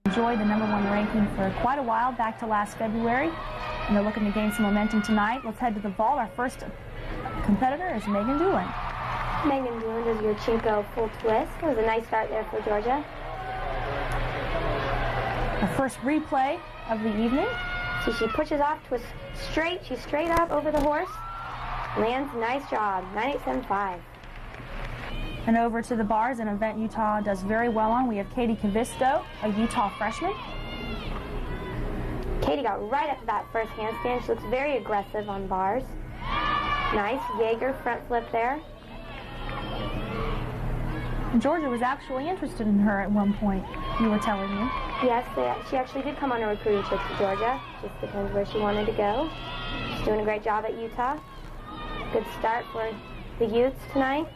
Enjoyed the #1 ranking for quite a while, back to last February, and they're looking to gain some momentum tonight. Let's head to the vault. Our first competitor is Megan Doolin. Megan Doolin does your Chinko full twist. It was a nice start there for Georgia. The first replay of the evening. So she pushes off, twist straight. She's straight up over the horse. Lands, nice job, 9875. And over to the bars, an event Utah does very well on. We have Katie Cavisto, a Utah freshman. Katie got right up to that first handstand. She looks very aggressive on bars. Nice Jaeger front flip there. Georgia was actually interested in her at one point, you were telling me. Yes, she actually did come on a recruiting trip to Georgia. Just depends where she wanted to go. She's doing a great job at Utah. Good start for the Utes tonight.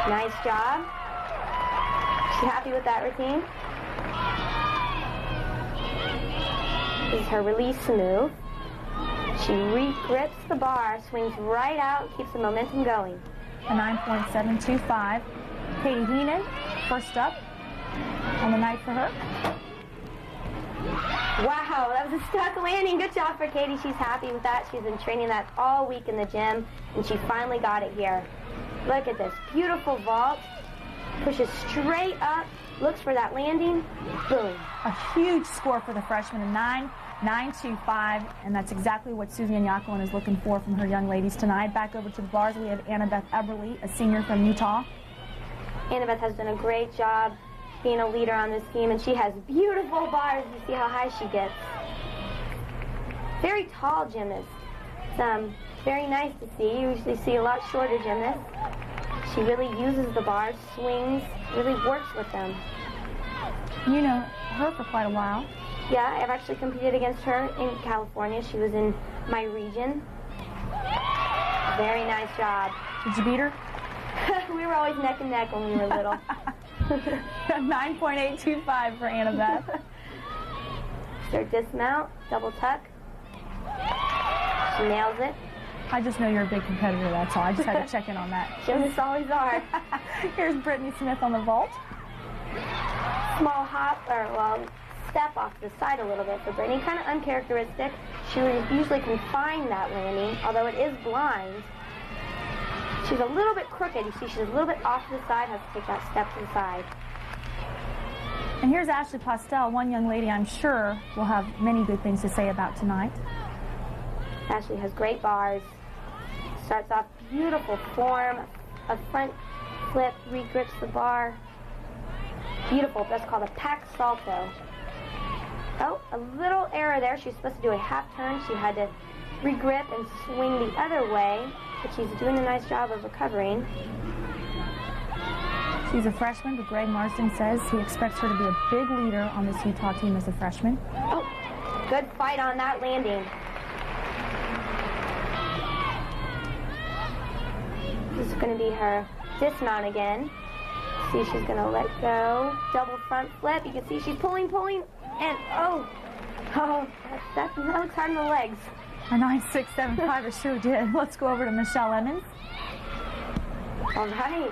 Nice job. She's happy with that routine. This is her release move. She re-grips the bar, swings right out, keeps the momentum going. A 9.725. Katie Heenan, first up on the night for her. Wow, that was a stuck landing. Good job for Katie. She's happy with that. She's been training that all week in the gym, and she finally got it here. Look at this beautiful vault. Pushes straight up, looks for that landing. Boom. A huge score for the freshman, a 9.925, and that's exactly what Susan Yakulin is looking for from her young ladies tonight. Back over to the bars, we have Annabeth Eberly, a senior from Utah. Annabeth has done a great job being a leader on this team, and she has beautiful bars. You see how high she gets. Very tall gymnast. It's very nice to see. You usually see a lot shorter gymnasts. She really uses the bars, swings, really works with them. You know her for quite a while. Yeah, I've actually competed against her in California. She was in my region. Very nice job. Did you beat her? We were always neck and neck when we were little. 9.825 for Annabeth. Her dismount, double tuck. She nails it. I just know you're a big competitor, that's all. I just had to check in on that. Gymnasts always are. Here's Brittany Smith on the vault. Small hop, or well, step off to the side a little bit for Brittany. Kind of uncharacteristic. She usually can find that landing, although it is blind. She's a little bit crooked. You see she's a little bit off to the side, has to take that step to the side. And here's Ashley Postel, one young lady I'm sure will have many good things to say about tonight. Ashley has great bars. Starts off beautiful form. A front flip, re-grips the bar. Beautiful. That's called a pack salto. Oh, a little error there. She's supposed to do a half turn. She had to re-grip and swing the other way, but she's doing a nice job of recovering. She's a freshman, but Greg Marsden says he expects her to be a big leader on this Utah team as a freshman. Oh, good fight on that landing. This is going to be her dismount again. See, she's going to let go. Double front flip. You can see she's pulling, and oh, that looks hard on the legs. A 9.675, it sure did. Let's go over to Michelle Emmons. All right.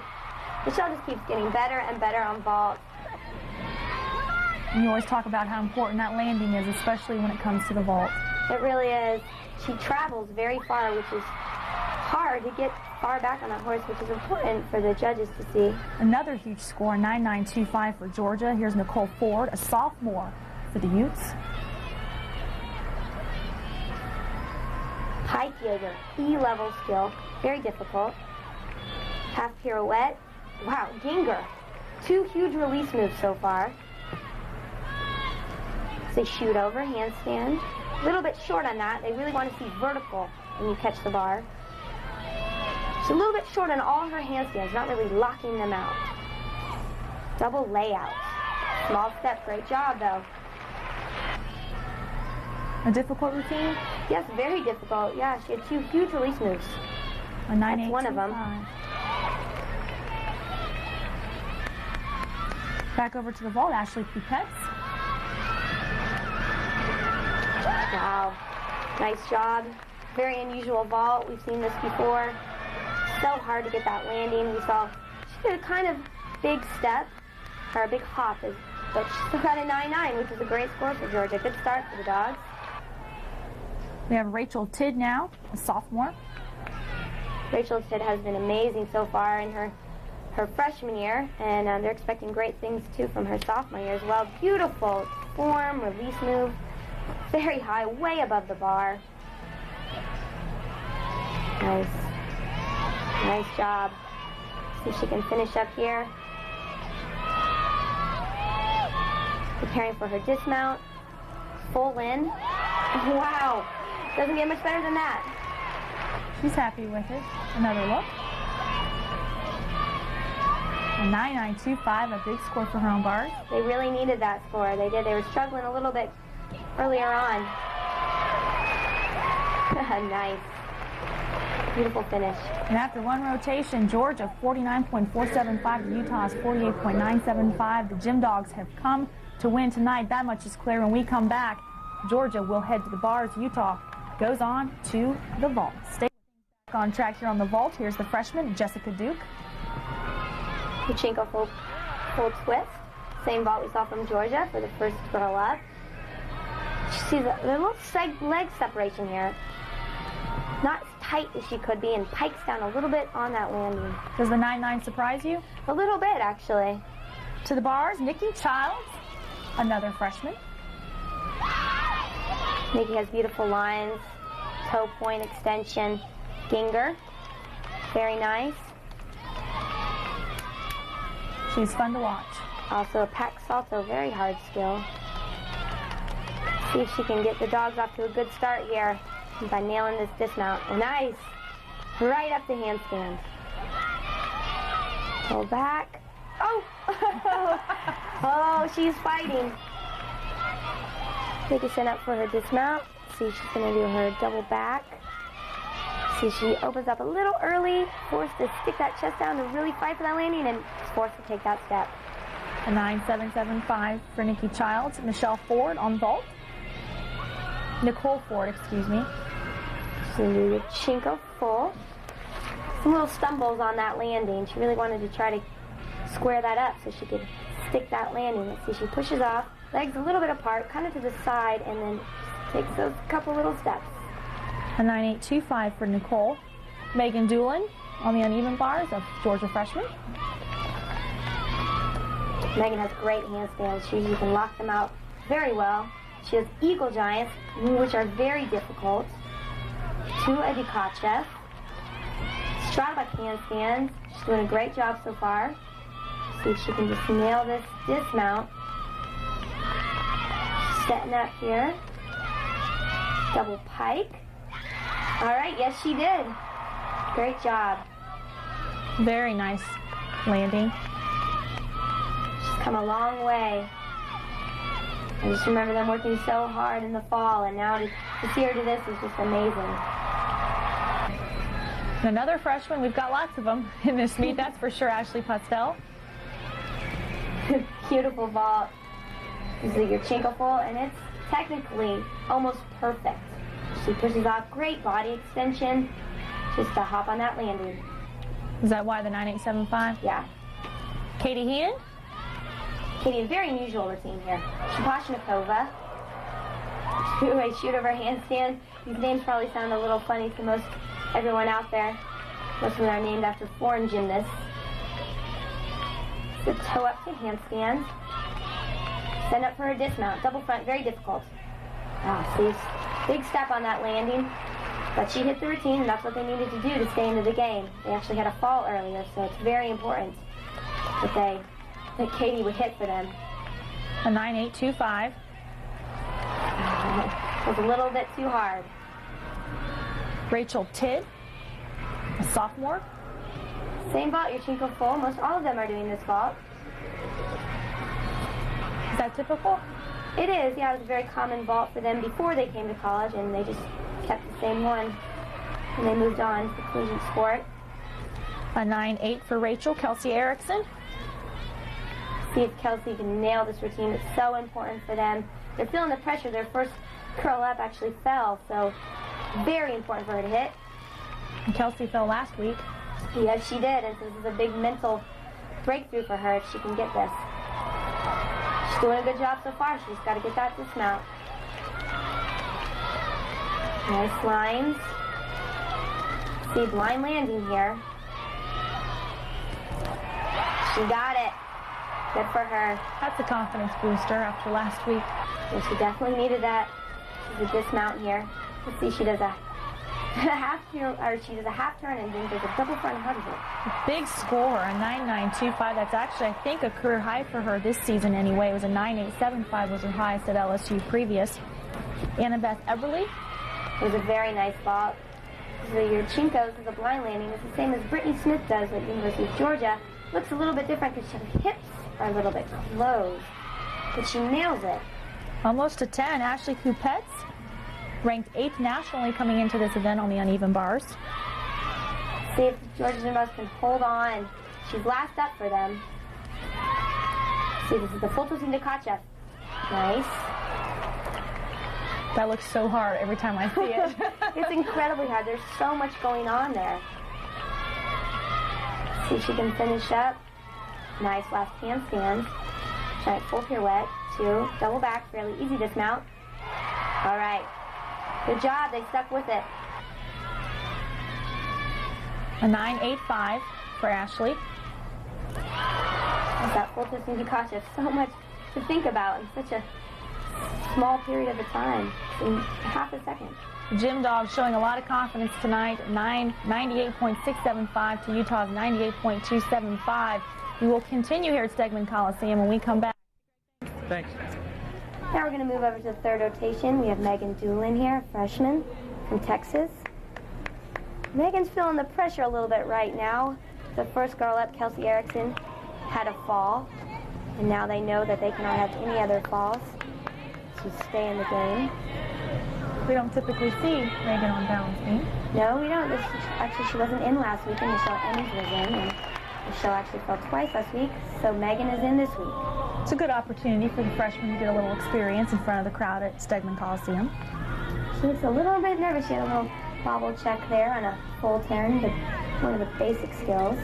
Michelle just keeps getting better and better on vault. And you always talk about how important that landing is, especially when it comes to the vault. It really is. She travels very far, which is hard to get far back on that horse, which is important for the judges to see. Another huge score, 9.925 for Georgia. Here's Nicole Ford, a sophomore for the Utes. High Jaeger, E-level skill, very difficult. Half pirouette. Wow, Ginger. 2 huge release moves so far. They shoot over, handstand. A little bit short on that. They really want to see vertical when you catch the bar. She's a little bit short on all her handstands, not really locking them out. Double layout. Small step, great job though. A difficult routine? Yes, very difficult. Yeah, she had 2 huge release moves. A 9.825. That's one of them. Back over to the vault, Ashley Pupetz. Wow, nice job. Very unusual vault. We've seen this before. So hard to get that landing. We saw she did a kind of big step, or a big hop, as but she still got a 9-9, which is a great score for Georgia. Good start for the Dogs. We have Rachel Tidd now, a sophomore. Rachel Tidd has been amazing so far in her freshman year, and they're expecting great things too from her sophomore year as well. Beautiful form, release move, very high, way above the bar. Nice job. See if she can finish up here. Preparing for her dismount. Full in. Wow. Doesn't get much better than that. She's happy with it. Another look. A 9.925, a big score for her on bars. They really needed that score. They did. They were struggling a little bit earlier on. Nice. Beautiful finish. And after one rotation, Georgia 49.475 to Utah's 48.975. The Gym Dogs have come to win tonight. That much is clear. When we come back, Georgia will head to the bars. Utah goes on to the vault. Stay back on track here on the vault. Here's the freshman, Jessica Duke. Kuchenko full twist. Same vault we saw from Georgia for the first girl up. She sees a little leg separation here. Not as tight as she could be, and pikes down a little bit on that landing. Does the 9.9 surprise you? A little bit, actually. To the bars, Nikki Childs, another freshman. Nikki has beautiful lines, toe point extension, ginger. Very nice. She's fun to watch. Also a pack salto, very hard skill. See if she can get the Dogs off to a good start here by nailing this dismount. Nice. Right up the handstand. Pull back. Oh! Oh, she's fighting. Take a set up for her dismount. See if she's going to do her double back. See, she opens up a little early, forced to stick that chest down to really fight for that landing, and forced to take that step. A 9.775 for Nikki Childs. Michelle Ford on vault. Nicole Ford, excuse me. She's going to do the Chinko full. Some little stumbles on that landing. She really wanted to try to square that up so she could stick that landing. Let's see, she pushes off, legs a little bit apart, kind of to the side, and then takes those couple little steps. A 9.825 for Nicole. Megan Doolin on the uneven bars, a Georgia freshman. Megan has great handstands. You can lock them out very well. She has eagle giants, which are very difficult. Two Adikachev. Strata handstands. She's doing a great job so far. See if she can just nail this dismount. Setting up here. Double pike. All right, yes she did. Great job. Very nice landing. She's come a long way. I just remember them working so hard in the fall, and now to see her do this is just amazing. Another freshman, we've got lots of them in this meet, that's for sure. Ashley Pastel. Beautiful vault. This is your Chinko full, and it's technically almost perfect. She pushes off, great body extension, just to hop on that landing. Is that why the 9.875? Yeah. Katie Heaton. Katie, a very unusual routine here. Shapashnikova. Two-way shoot over handstand. These names probably sound a little funny to most everyone out there. Most of them are named after foreign gymnasts. So toe up to handstand. Send up for her dismount. Double front, very difficult. See, big step on that landing. But she hit the routine, and that's what they needed to do to stay into the game. They actually had a fall earlier, so it's very important that Katie would hit for them. A 9.825. It was a little bit too hard. Rachel Tidd, a sophomore. Same vault, your Chinko full. Most all of them are doing this vault. Is that typical? It is, yeah. It was a very common vault for them before they came to college, and they just kept the same one. And they moved on to the collegiate sport. A 9.8 for Rachel. Kelsey Erickson. See if Kelsey can nail this routine. It's so important for them. They're feeling the pressure. Their first curl up actually fell, so very important for her to hit. And Kelsey fell last week. Yes, she did, and so this is a big mental breakthrough for her if she can get this. She's doing a good job so far. She's got to get that dismount. Nice lines. See, blind landing here. She got it. Good for her. That's a confidence booster after last week. And she definitely needed that. She's a dismount here. Let's see, she does a half turn, or she does a half turn and then does a double front 100. Big score, a 9.925. That's actually, I think, a career high for her this season anyway. It was a 9.875 was her highest at LSU previous. Annabeth Eberly. It was a very nice ball. So your Chinkos is a blind landing. It's the same as Brittany Smith does at University of Georgia. Looks a little bit different because her hips are a little bit closed. But she nails it. Almost a 10. Ashley Coupetz, ranked 8th nationally coming into this event on the uneven bars. See if Georgia Gymnastics can hold on. She's last up for them. See, this is the full twisting to Kacha. Nice. That looks so hard every time I see it. It's incredibly hard. There's so much going on there. See if she can finish up. Nice last handstand. Try full pirouette. 2, double back, fairly easy dismount. All right. Good job. They stuck with it. A 9.85 for Ashley. There's that full twisting to Kacha. So much to think about in such a small period of time, in half a second. Gym Dogs showing a lot of confidence tonight. 98.675 to Utah's 98.275. We will continue here at Stegman Coliseum when we come back. Thanks. Now we're going to move over to the third rotation. We have Megan Doolin here, freshman from Texas. Megan's feeling the pressure a little bit right now. The first girl up, Kelsey Erickson, had a fall, and now they know that they cannot have any other falls to stay in the game. We don't typically see Megan on balance beam. No, we don't. Actually, she wasn't in last week, and Michelle Emmons was in, and Michelle actually fell twice last week, so Megan is in this week. It's a good opportunity for the freshmen to get a little experience in front of the crowd at Stegman Coliseum. She looks a little bit nervous. She had a little bobble check there on a full turn, but one of the basic skills.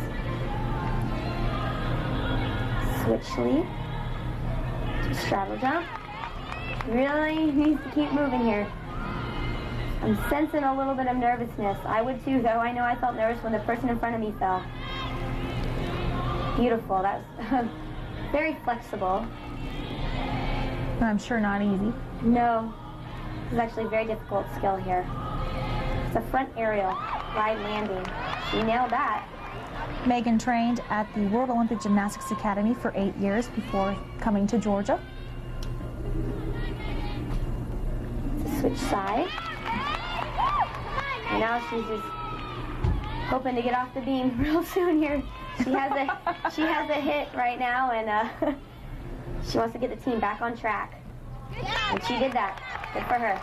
Switch lead. Straddle jump. Really needs to keep moving here. I'm sensing a little bit of nervousness. I would too, though. I know I felt nervous when the person in front of me fell. Beautiful. That was very flexible. I'm sure not easy. No. This is actually a very difficult skill here. It's a front aerial, wide landing. She nailed that. Megan trained at the World Olympic Gymnastics Academy for 8 years before coming to Georgia. Switch side. And now she's just hoping to get off the beam real soon here. She has a hit right now, and she wants to get the team back on track. And she did that. Good for her.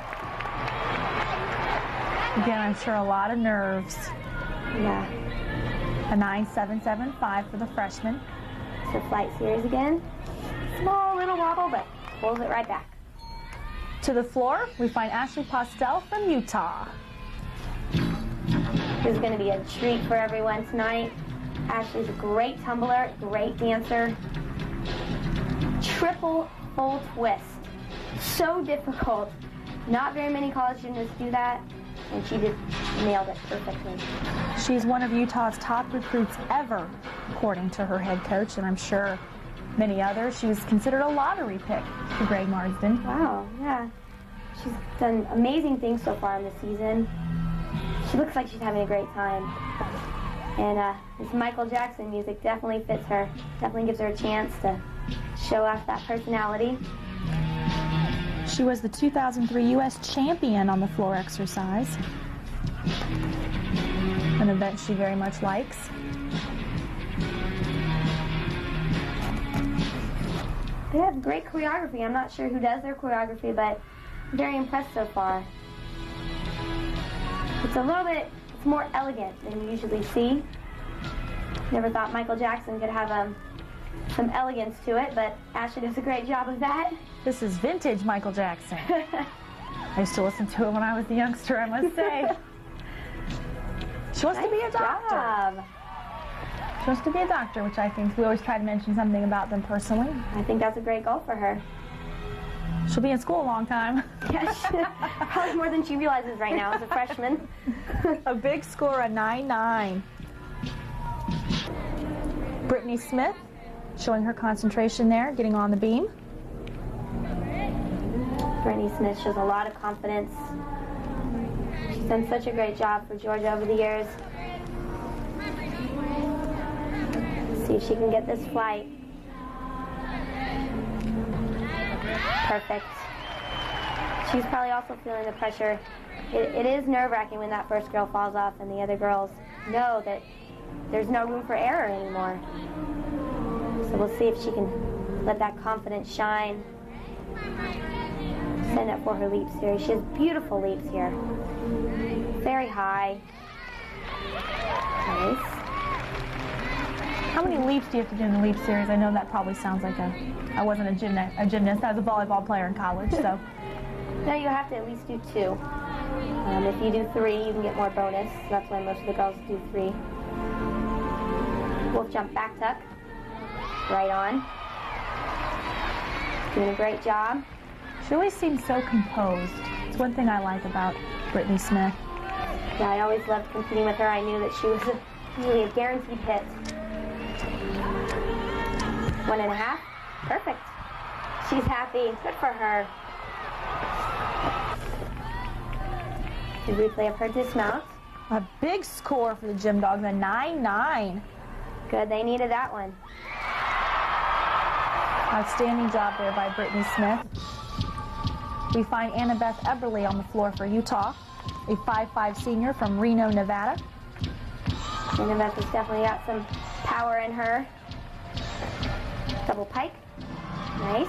Again, I'm sure a lot of nerves. Yeah. A 9.775 for the freshman. So flight series again. Small little wobble, but pulls it right back. To the floor, we find Ashley Postel from Utah. This is going to be a treat for everyone tonight. Ashley's a great tumbler, great dancer. Triple full twist. So difficult. Not very many college gymnasts do that, and she just nailed it perfectly. She's one of Utah's top recruits ever, according to her head coach, and I'm sure many others. She was considered a lottery pick for Greg Marsden. Wow, yeah. She's done amazing things so far in the season. She looks like she's having a great time. And this Michael Jackson music definitely fits her. Definitely gives her a chance to show off that personality. She was the 2003 U.S. champion on the floor exercise, an event she very much likes. They have great choreography. I'm not sure who does their choreography, but I'm very impressed so far. It's a little bit, it's more elegant than you usually see. Never thought Michael Jackson could have some elegance to it, but Ashley does a great job of that. This is vintage Michael Jackson. I used to listen to it when I was a youngster, I must say. She wants to be a doctor. Job. supposed to be a doctor, which I think we always try to mention something about them personally. I think that's a great goal for her. She'll be in school a long time. Yes, probably more than she realizes right now as a freshman. A big score, a 9-9. Brittany Smith showing her concentration there, getting on the beam. Brittany Smith shows a lot of confidence. She's done such a great job for Georgia over the years. Let's see if she can get this flight. Perfect. She's probably also feeling the pressure. It is nerve-wracking when that first girl falls off and the other girls know that there's no room for error anymore. So we'll see if she can let that confidence shine. Send up for her leap series. She has beautiful leaps here. Very high. Nice. How many leaps do you have to do in the leap series? I know that probably sounds like I wasn't a gymnast. I was a volleyball player in college, so. No, you have to at least do 2. If you do 3, you can get more bonus. So that's why most of the girls do 3. Wolf jump back tuck. Right on. Doing a great job. She always seems so composed. It's one thing I like about Brittany Smith. Yeah, I always loved competing with her. I knew that she was really a guaranteed hit. 1.5. Perfect. She's happy. Good for her. The replay of her dismount. A big score for the Gym Dogs, a 9-9. Good, they needed that one. Outstanding job there by Brittany Smith. We find Annabeth Eberly on the floor for Utah, a 5'5" senior from Reno, Nevada. Annabeth has definitely got some power in her. Double pike. Nice.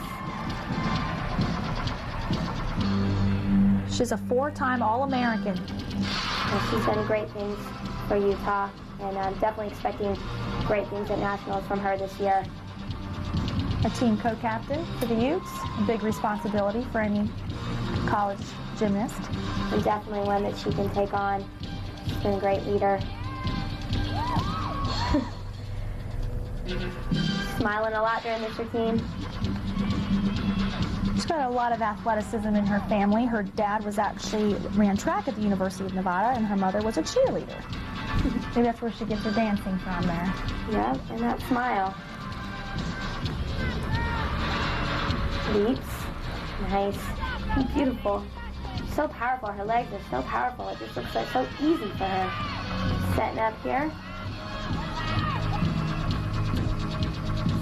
She's a 4-time All-American. Well, she's done great things for Utah, and I'm definitely expecting great things at Nationals from her this year. A team co-captain for the Utes, a big responsibility for any college gymnast. And definitely one that she can take on. She's been a great leader. Smiling a lot during this routine. She's got a lot of athleticism in her family. Her dad ran track at the University of Nevada, and her mother was a cheerleader. Maybe that's where she gets her dancing from there. Yeah, and that smile. Leaps. Nice. Beautiful. So powerful. Her legs are so powerful. It just looks like so easy for her. Setting up here.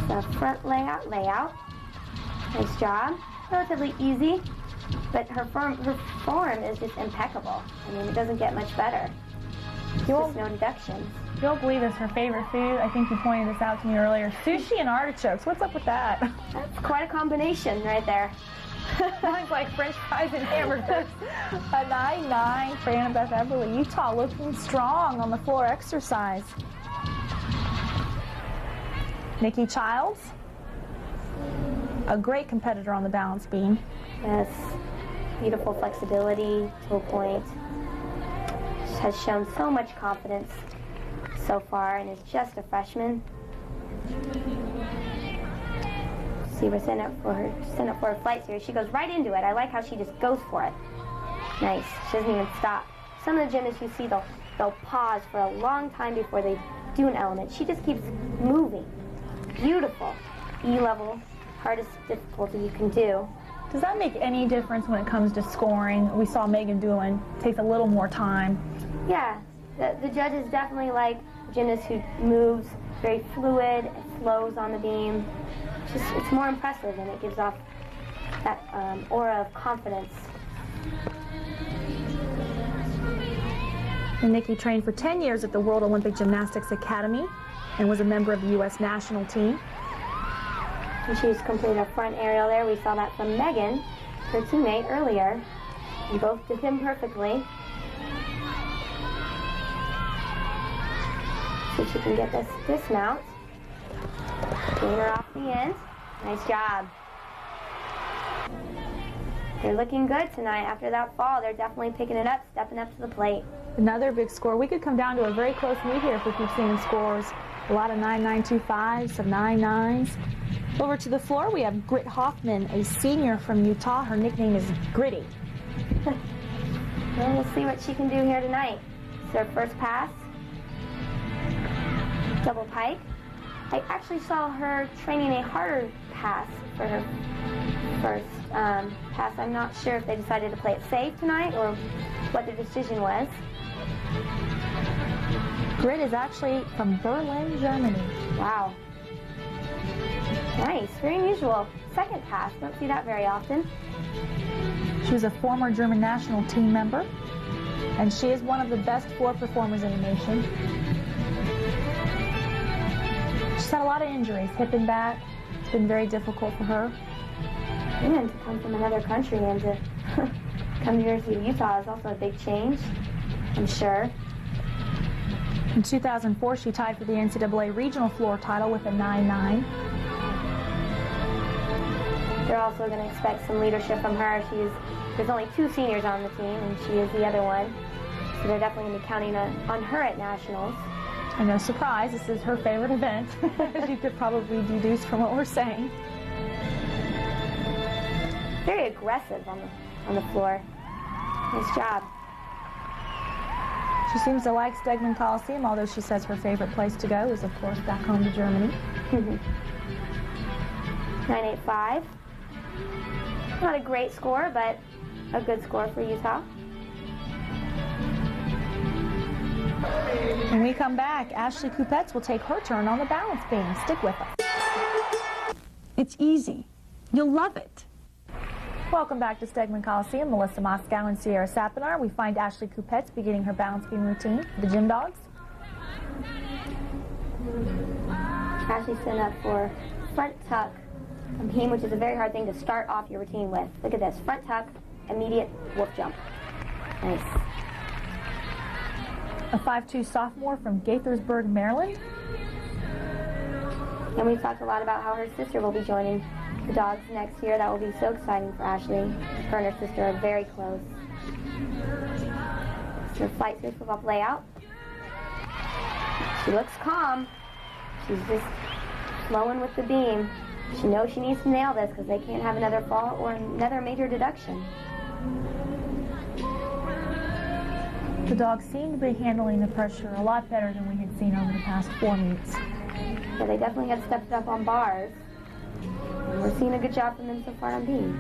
The front layout. Nice job. Relatively easy, but her form is just impeccable. I mean, it doesn't get much better. Just no deductions. You'll believe this, her favorite food, I think you pointed this out to me earlier, sushi and artichokes. What's up with that? That's quite a combination right there. Sounds like French fries and hamburgers. A 9-9 for Annabeth Eberly. Utah looking strong on the floor exercise. Nikki Childs, a great competitor on the balance beam. Yes, beautiful flexibility to a point. She has shown so much confidence so far and is just a freshman. See, we're setting up for her flight series. She goes right into it. I like how she just goes for it. Nice. She doesn't even stop. Some of the gymnasts you see, they'll pause for a long time before they do an element. She just keeps moving. Beautiful. E-level, hardest difficulty you can do. Does that make any difference when it comes to scoring? We saw Megan Doolin takes a little more time. Yeah, the judges definitely like gymnasts who moves very fluid, flows on the beam. It's more impressive and it gives off that aura of confidence. And Nikki trained for 10 years at the World Olympic Gymnastics Academy and was a member of the U.S. national team. And she's completed a front aerial there. We saw that from Megan, her teammate, earlier. And both did them perfectly. See if she can get this dismount. Getting her off the end. Nice job. They're looking good tonight. After that fall, they're definitely picking it up, stepping up to the plate. Another big score. We could come down to a very close meet here if we keep seeing scores A lot of 9.925s, some 9.9s. Over to the floor, we have Grit Hoffman, a senior from Utah. Her nickname is Gritty. Well, we'll see what she can do here tonight. It's her first pass. Double pike. I actually saw her training a harder pass for her first pass. I'm not sure if they decided to play it safe tonight or what the decision was. Grit is actually from Berlin, Germany. Wow. Nice, very unusual. Second pass, don't see that very often. She was a former German national team member, and she is one of the best floor performers in the nation. She's had a lot of injuries, hip and back. It's been very difficult for her. And to come from another country and to come to the University of Utah is also a big change, I'm sure. In 2004, she tied for the NCAA regional floor title with a 9.9. They're also going to expect some leadership from her. There's only 2 seniors on the team, and she is the other one. So they're definitely going to be counting on her at nationals. And no surprise, this is her favorite event, as you could probably deduce from what we're saying. Very aggressive on the floor. Nice job. She seems to like Stegman Coliseum, although she says her favorite place to go is, of course, back home to Germany. 9.85. Not a great score, but a good score for Utah. When we come back, Ashley Kupets will take her turn on the balance beam. Stick with us. It's easy. You'll love it. Welcome back to Stegman Coliseum. Melissa Moscow and Sierra Sapinar. We find Ashley Kupets beginning her balance beam routine for the Gym Dogs. Ashley's setting up for front tuck beam, which is a very hard thing to start off your routine with. Look at this. Front tuck, immediate whoop jump. Nice. A 5'2" sophomore from Gaithersburg, Maryland. And we've talked a lot about how her sister will be joining the Dogs next year. That will be so exciting for Ashley. Her and her sister are very close. So flight switch flip-up layout. She looks calm. She's just flowing with the beam. She knows she needs to nail this because they can't have another fall or another major deduction. The Dogs seem to be handling the pressure a lot better than we had seen over the past 4 meets. Yeah, they definitely have stepped up on bars. And we're seeing a good job from them so far on beam.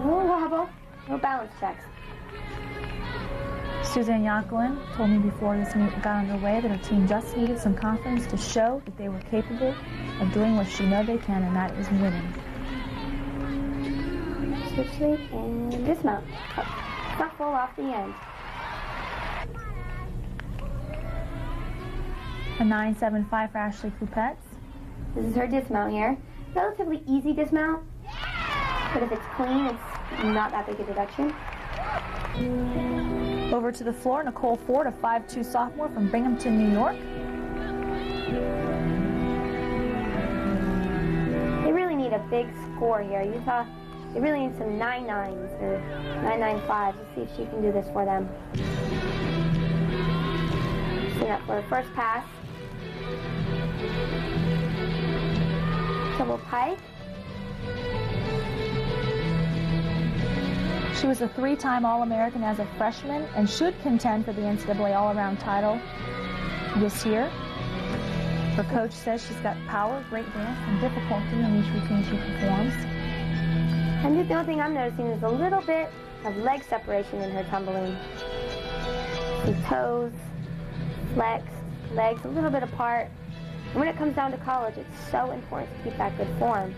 No wobble, no balance checks. Suzanne Yakulin told me before this meet got underway that her team just needed some confidence to show that they were capable of doing what she knows they can, and that is winning. Switch sweep and dismount. Front full off the end. A 9.75 for Ashley Kupets. This is her dismount here. Relatively easy dismount, but if it's clean, it's not that big a deduction. Over to the floor, Nicole Ford, a 5'2" sophomore from Binghamton, New York. They really need a big score here. Utah, they really need some 9.9s or 9.95s. Let's see if she can do this for them. Setting up for her first pass. Double pike. She was a 3-time All-American as a freshman and should contend for the NCAA All-Around title this year. Her coach says she's got power, great dance, and difficulty in each routine she performs. And the only thing I'm noticing is a little bit of leg separation in her tumbling. Some toes, flexed, legs a little bit apart. And when it comes down to college, it's so important to keep that good form.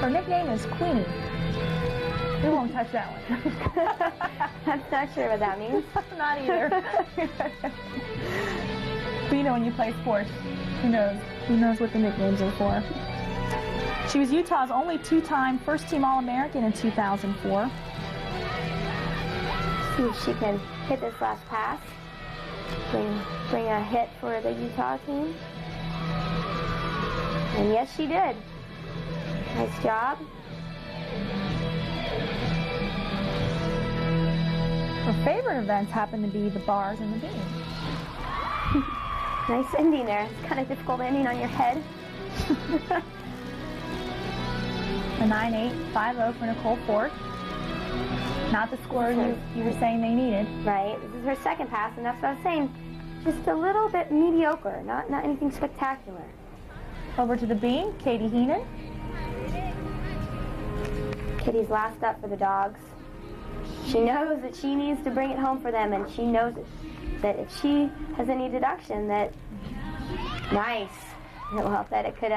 Her nickname is Queenie. We won't touch that one. I'm not sure what that means. Not either. But you know, when you play sports, who knows? Who knows what the nicknames are for? She was Utah's only 2-time first-team All-American in 2004. See if she can hit this last pass. Bring a hit for the Utah team. And yes, she did. Nice job. Her favorite events happen to be the bars and the beam. Nice ending there. It's kind of difficult ending on your head. A 9.8, 5.0 for Nicole Ford. Not the score you were saying they needed. Right. This is her second pass, and that's what I was saying. Just a little bit mediocre, not anything spectacular. Over to the beam, Katie Heenan. Kitty's last up for the dogs. She knows that she needs to bring it home for them, and she knows that if she has any deduction, that nice, it could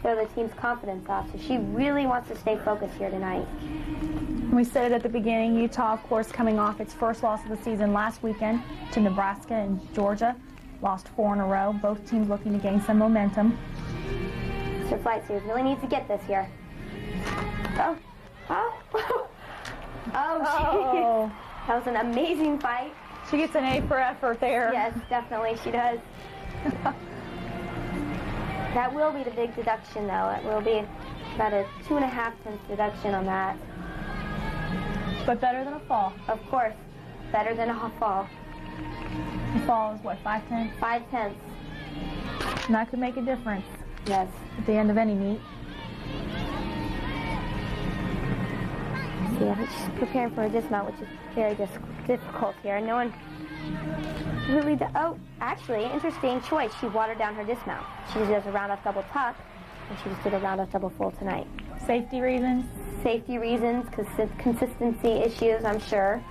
throw the team's confidence off. So she really wants to stay focused here tonight. We said it at the beginning, Utah, of course, coming off its first loss of the season last weekend to Nebraska and Georgia. Lost 4 in a row. Both teams looking to gain some momentum. So Flight Series really needs to get this here. Oh. That was an amazing fight. She gets an A for effort there. Yes, definitely she does. That will be the big deduction, though. It will be about a 2.5 tenths deduction on that. But better than a fall. Of course, better than a fall. The fall is what, 5 tenths? 5 tenths. And that could make a difference. Yes. At the end of any meet. Yeah, she's preparing for a dismount, which is very difficult here. No one really does. Oh, actually, interesting choice. She watered down her dismount. She just does a round-off double tuck, and she just did a round-off double full tonight. Safety reasons? Safety reasons, consistency issues, I'm sure.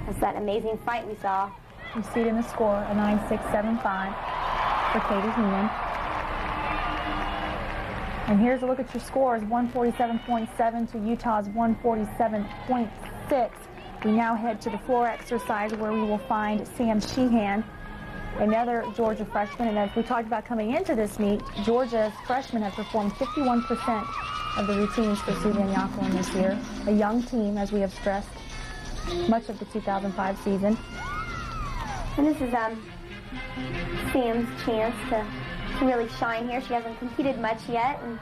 That's that amazing fight we saw. You see it in the score, a 9.675 for Katie Heenan. And here's a look at your scores, 147.7 to Utah's 147.6. We now head to the floor exercise where we will find Sam Sheehan, another Georgia freshman. And as we talked about coming into this meet, Georgia's freshmen have performed 51% of the routines for Susan Yakulin this year. A young team, as we have stressed, much of the 2005 season. And this is Sam's chance to really shine here. She hasn't competed much yet, and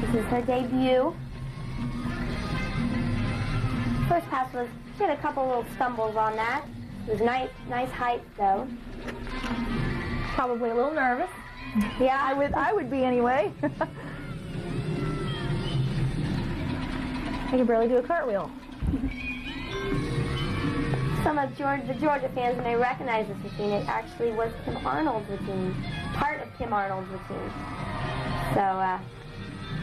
this is her debut. First pass was, she had a couple little stumbles on that. It was nice height though. Probably a little nervous. Yeah, I would be anyway. I can barely do a cartwheel. Some of the Georgia fans may recognize this routine. It actually was Kim Arnold's routine, part of Kim Arnold's routine. So,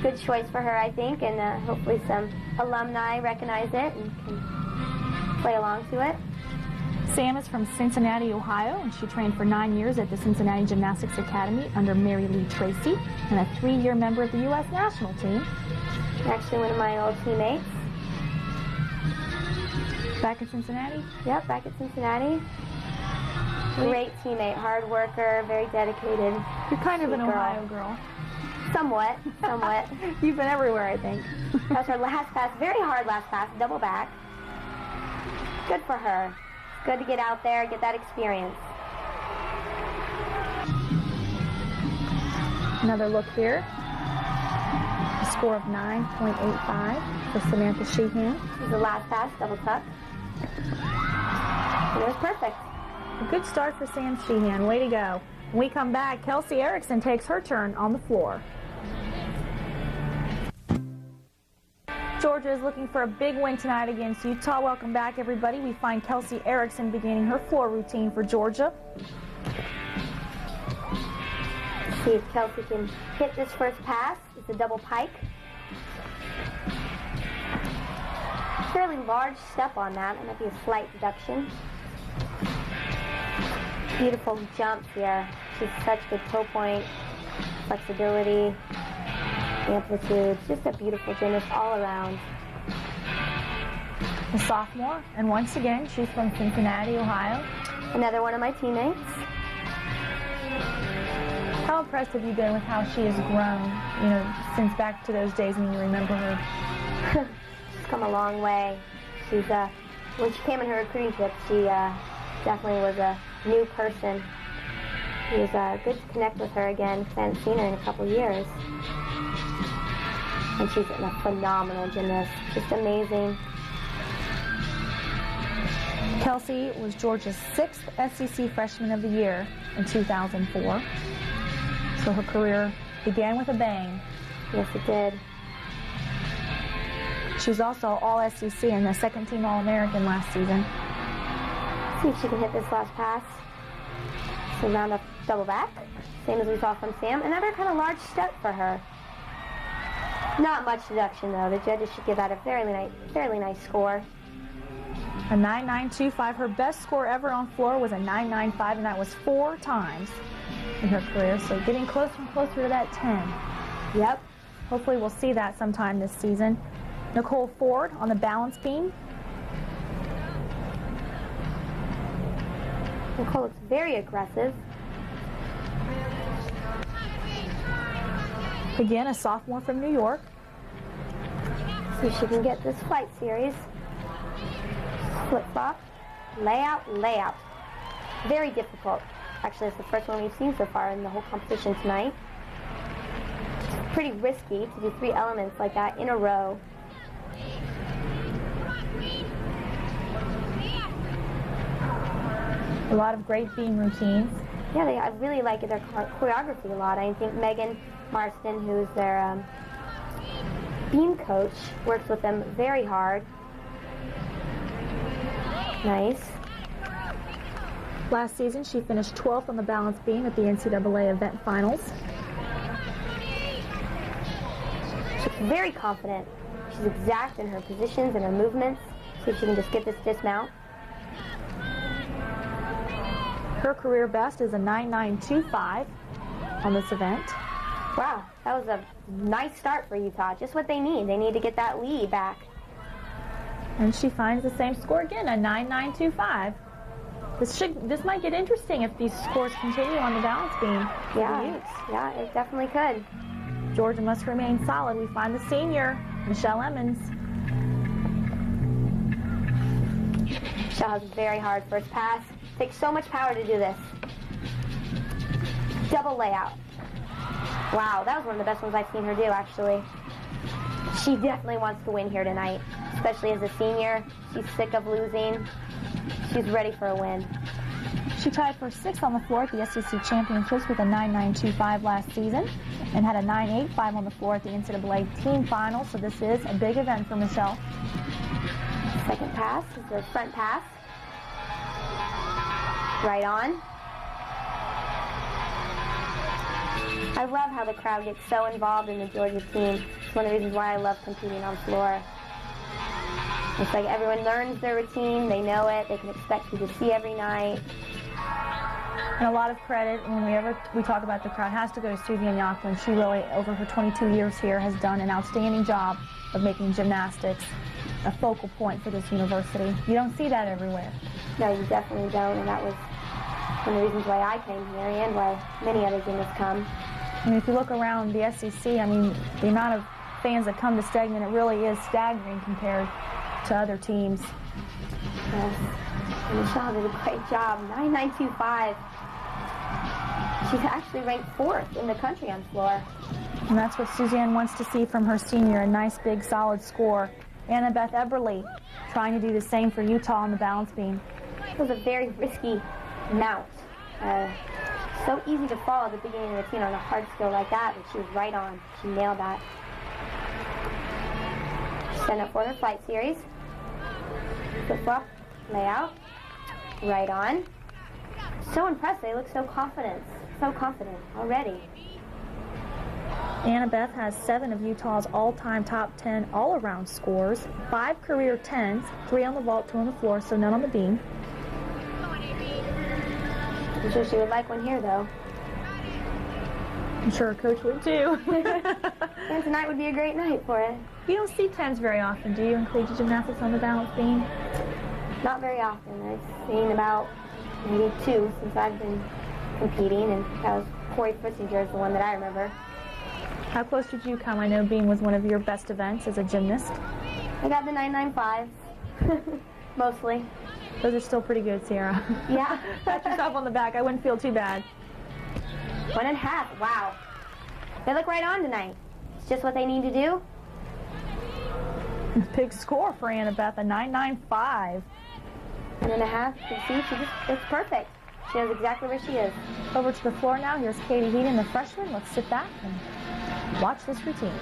good choice for her, I think, and hopefully some alumni recognize it and can play along to it. Sam is from Cincinnati, Ohio, and she trained for 9 years at the Cincinnati Gymnastics Academy under Mary Lee Tracy, and a 3-year member of the U.S. national team. Actually, one of my old teammates. Back in Cincinnati? Yep, back at Cincinnati. Great teammate, hard worker, very dedicated. You're kind of an Ohio girl. Somewhat. You've been everywhere, I think. That's her last pass, very hard last pass, double back. Good for her. It's good to get out there, get that experience. Another look here. A score of 9.85 for Samantha Sheehan. This is the last pass, double tuck. And it was perfect. A good start for Sam Sheehan. Way to go. When we come back, Kelsey Erickson takes her turn on the floor. Georgia is looking for a big win tonight against Utah. Welcome back, everybody. We find Kelsey Erickson beginning her floor routine for Georgia. See if Kelsey can hit this first pass. It's a double pike. Fairly large step on that. That might be a slight deduction. Beautiful jumps here. She's such good toe point, flexibility, amplitude. Just a beautiful gymnast all around. A sophomore, and once again, she's from Cincinnati, Ohio. Another one of my teammates. How impressed have you been with how she has grown, since back to those days when you remember her? She's come a long way. She's when she came in her recruiting trip, she definitely was a new person. It was good to connect with her again because I hadn't seen her in a couple years. And she's a phenomenal gymnast, just amazing. Kelsey was Georgia's 6th SEC Freshman of the Year in 2004. So her career began with a bang. Yes, it did. She was also All-SEC and a second-team All-American last season. See if she can hit this last pass. So round up double back, same as we saw from Sam. Another kind of large step for her. Not much deduction though. The judges should give that a fairly nice score. A 9.925. Her best score ever on floor was a 9.95, and that was 4 times in her career. So getting closer and closer to that 10. Yep. Hopefully we'll see that sometime this season. Nicole Ford on the balance beam. Nicole looks very aggressive. Again, a sophomore from New York. See if she can get this flight series. Flip-flop, layout, layout. Very difficult. Actually, it's the first one we've seen so far in the whole competition tonight. It's pretty risky to do 3 elements like that in a row. A lot of great beam routines. Yeah, I really like their choreography a lot. I think Megan Marston, who's their beam coach, works with them very hard. Nice. Last season, she finished 12th on the balance beam at the NCAA event finals. She's very confident. She's exact in her positions and her movements. See if she can just get this dismount. Her career best is a 9.925 on this event. Wow, that was a nice start for Utah. Just what they need. They need to get that lead back. And she finds the same score again, a 9.925. This might get interesting if these scores continue on the balance beam. Yeah, it definitely could. Georgia must remain solid. We find the senior, Michelle Emmons. Michelle has a very hard first pass. Takes so much power to do this. Double layout. Wow, that was one of the best ones I've seen her do, actually. She definitely wants to win here tonight, especially as a senior. She's sick of losing. She's ready for a win. She tied for 6th on the floor at the SEC Championships with a 9.925 last season and had a 9.85 on the floor at the NCAA team final, so this is a big event for Michelle. Second pass is the front pass. Right on. I love how the crowd gets so involved in the Georgia team. It's one of the reasons why I love competing on floor. It's like everyone learns their routine, they know it, they can expect you to see every night. And a lot of credit, whenever we talk about the crowd, has to go to Suzanne Yochlin. She really, over her 22 years here, has done an outstanding job of making gymnastics a focal point for this university. You don't see that everywhere. No, you definitely don't, and that was one of the reasons why I came here and why many other gymnasts come. I mean, if you look around the SEC, I mean, the amount of fans that come to Stegman, it really is staggering compared to other teams. Yes, and Michelle did a great job. 9.925. She's actually ranked 4th in the country on floor. And that's what Suzanne wants to see from her senior, a nice, big, solid score. Annabeth Eberly trying to do the same for Utah on the balance beam. It was a very risky mount. So easy to fall at the beginning of the routine on a hard skill like that, but she was right on. She nailed that. Send up for her flight series. Flip-flop, layout, right on. So impressed. They look so confident already. Annabeth has 7 of Utah's all-time top 10 all-around scores, 5 career 10s, 3 on the vault, 2 on the floor, so none on the beam. I'm sure she would like one here, though. I'm sure her coach would, too. And tonight would be a great night for it. You don't see 10s very often, do you, in collegiate gymnastics on the balance beam? Not very often. I've seen about maybe 2 since I've been competing, and that was Corey Fritzinger is the one that I remember. How close did you come? I know beam was one of your best events as a gymnast. I got the 9.95s, mostly. Those are still pretty good, Sierra. Yeah. Pat yourself on the back. I wouldn't feel too bad. 1.5. Wow. They look right on tonight. It's just what they need to do. Big score for Annabeth, a 9.95. 1.5. You can see it's perfect. She knows exactly where she is. Over to the floor now. Here's Katie Heaton, the freshman. Let's sit back and watch this routine.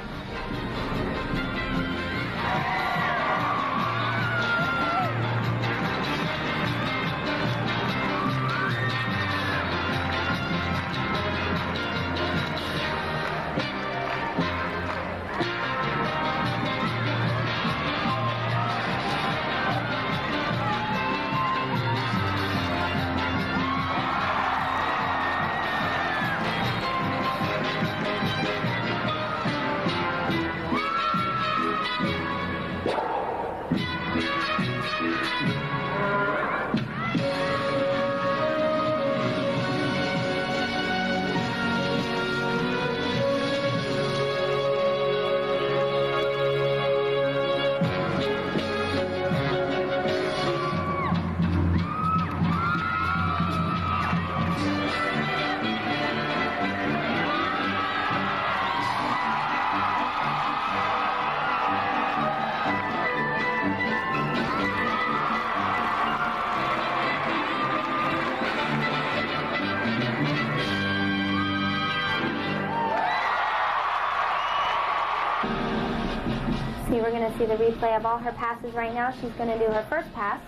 We're going to see the replay of all her passes right now. She's going to do her first pass.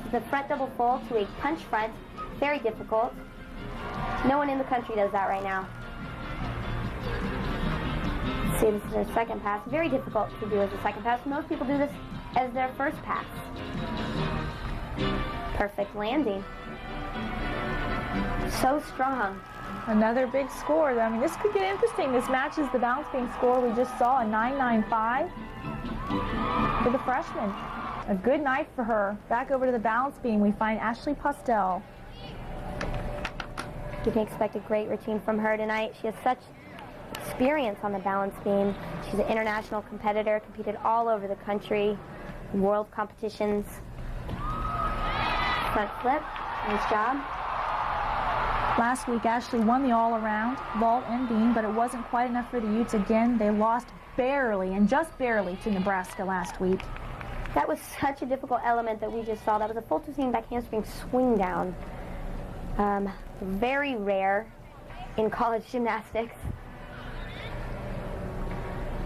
It's a front double full to a punch front. Very difficult. No one in the country does that right now. See, this is her second pass. Very difficult to do as a second pass. Most people do this as their first pass. Perfect landing. So strong. Another big score. I mean, this could get interesting. This matches the balance beam score we just saw, a 9.95 for the freshman. A good night for her. Back over to the balance beam, we find Ashley Postel. You can expect a great routine from her tonight. She has such experience on the balance beam. She's an international competitor, competed all over the country, in world competitions. Front flip, nice job. Last week, Ashley won the all-around, vault and beam, but it wasn't quite enough for the Utes again. They lost barely, and just barely, to Nebraska last week. That was such a difficult element that we just saw. That was a full to back handspring swing down. Very rare in college gymnastics.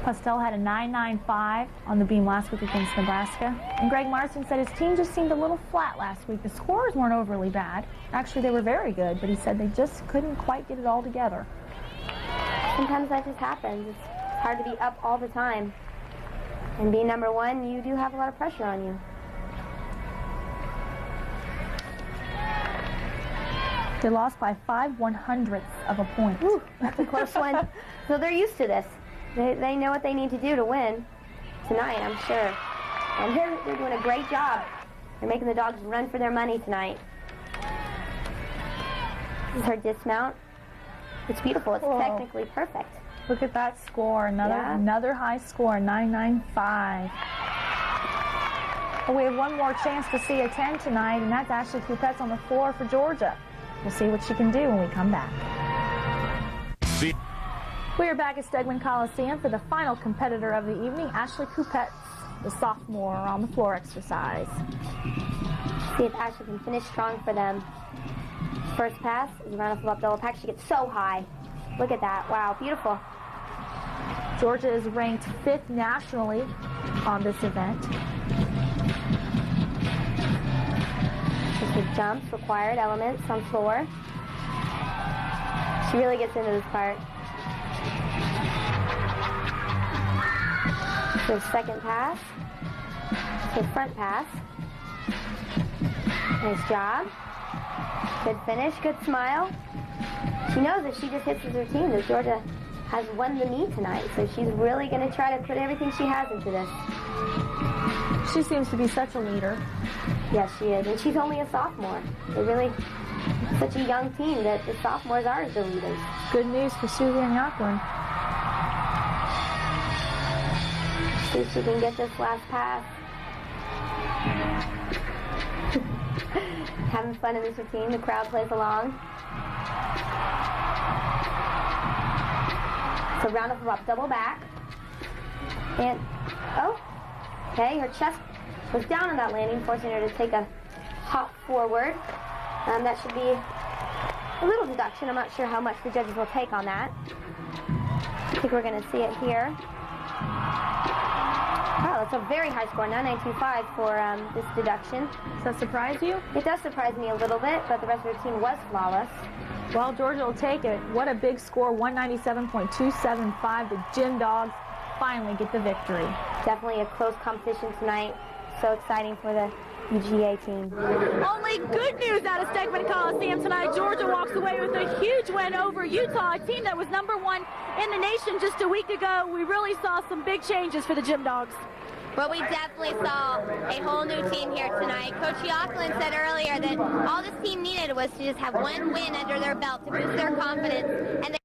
Postel had a 9.95 on the beam last week against Nebraska. And Greg Marston said his team just seemed a little flat last week. The scores weren't overly bad. Actually, they were very good, but he said they just couldn't quite get it all together. Sometimes that just happens. It's hard to be up all the time. And being number one, you do have a lot of pressure on you. They lost by 5/100ths of a point. Ooh, that's a close one. So they're used to this. They know what they need to do to win tonight, I'm sure. And they're doing a great job. They're making the dogs run for their money tonight. This is her dismount. It's beautiful. It's technically perfect. Look at that score. Another high score, 9.95. Well, we have one more chance to see a 10 tonight, and that's Ashley Coupette's on the floor for Georgia. We'll see what she can do when we come back. We are back at Stegman Coliseum for the final competitor of the evening, Ashley Coupette, the sophomore, on the floor exercise. See if Ashley can finish strong for them. First pass is a round of flip double pack. She gets so high. Look at that. Wow, beautiful. Georgia is ranked 5th nationally on this event. Just the jumps, required elements on floor. She really gets into this part. So second pass. So front pass. Nice job. Good finish, good smile. She knows if she just hits this routine that Georgia has won the meet tonight, so she's really going to try to put everything she has into this. She seems to be such a leader. Yes, she is, and she's only a sophomore. They're really such a young team that the sophomores are the leaders. Good news for Suzanne Yocklin. See if she can get this last pass. Having fun in this routine. The crowd plays along. So round of flip double back. And, okay, her chest was down on that landing, forcing her to take a hop forward. That should be a little deduction. I'm not sure how much the judges will take on that. I think we're going to see it here. Wow, that's a very high score, 9925 for this deduction. Does that surprise you? It does surprise me a little bit, but the rest of the team was flawless. Well, Georgia will take it. What a big score, 197.275. The Gym Dogs finally get the victory. Definitely a close competition tonight. So exciting for the UGA team. Only good news out of Stegman Coliseum tonight. Georgia walks away with a huge win over Utah, a team that was #1 in the nation just a week ago. We really saw some big changes for the Gym Dogs. Well, we definitely saw a whole new team here tonight. Coach Youghlin said earlier that all this team needed was to just have one win under their belt to boost their confidence, and they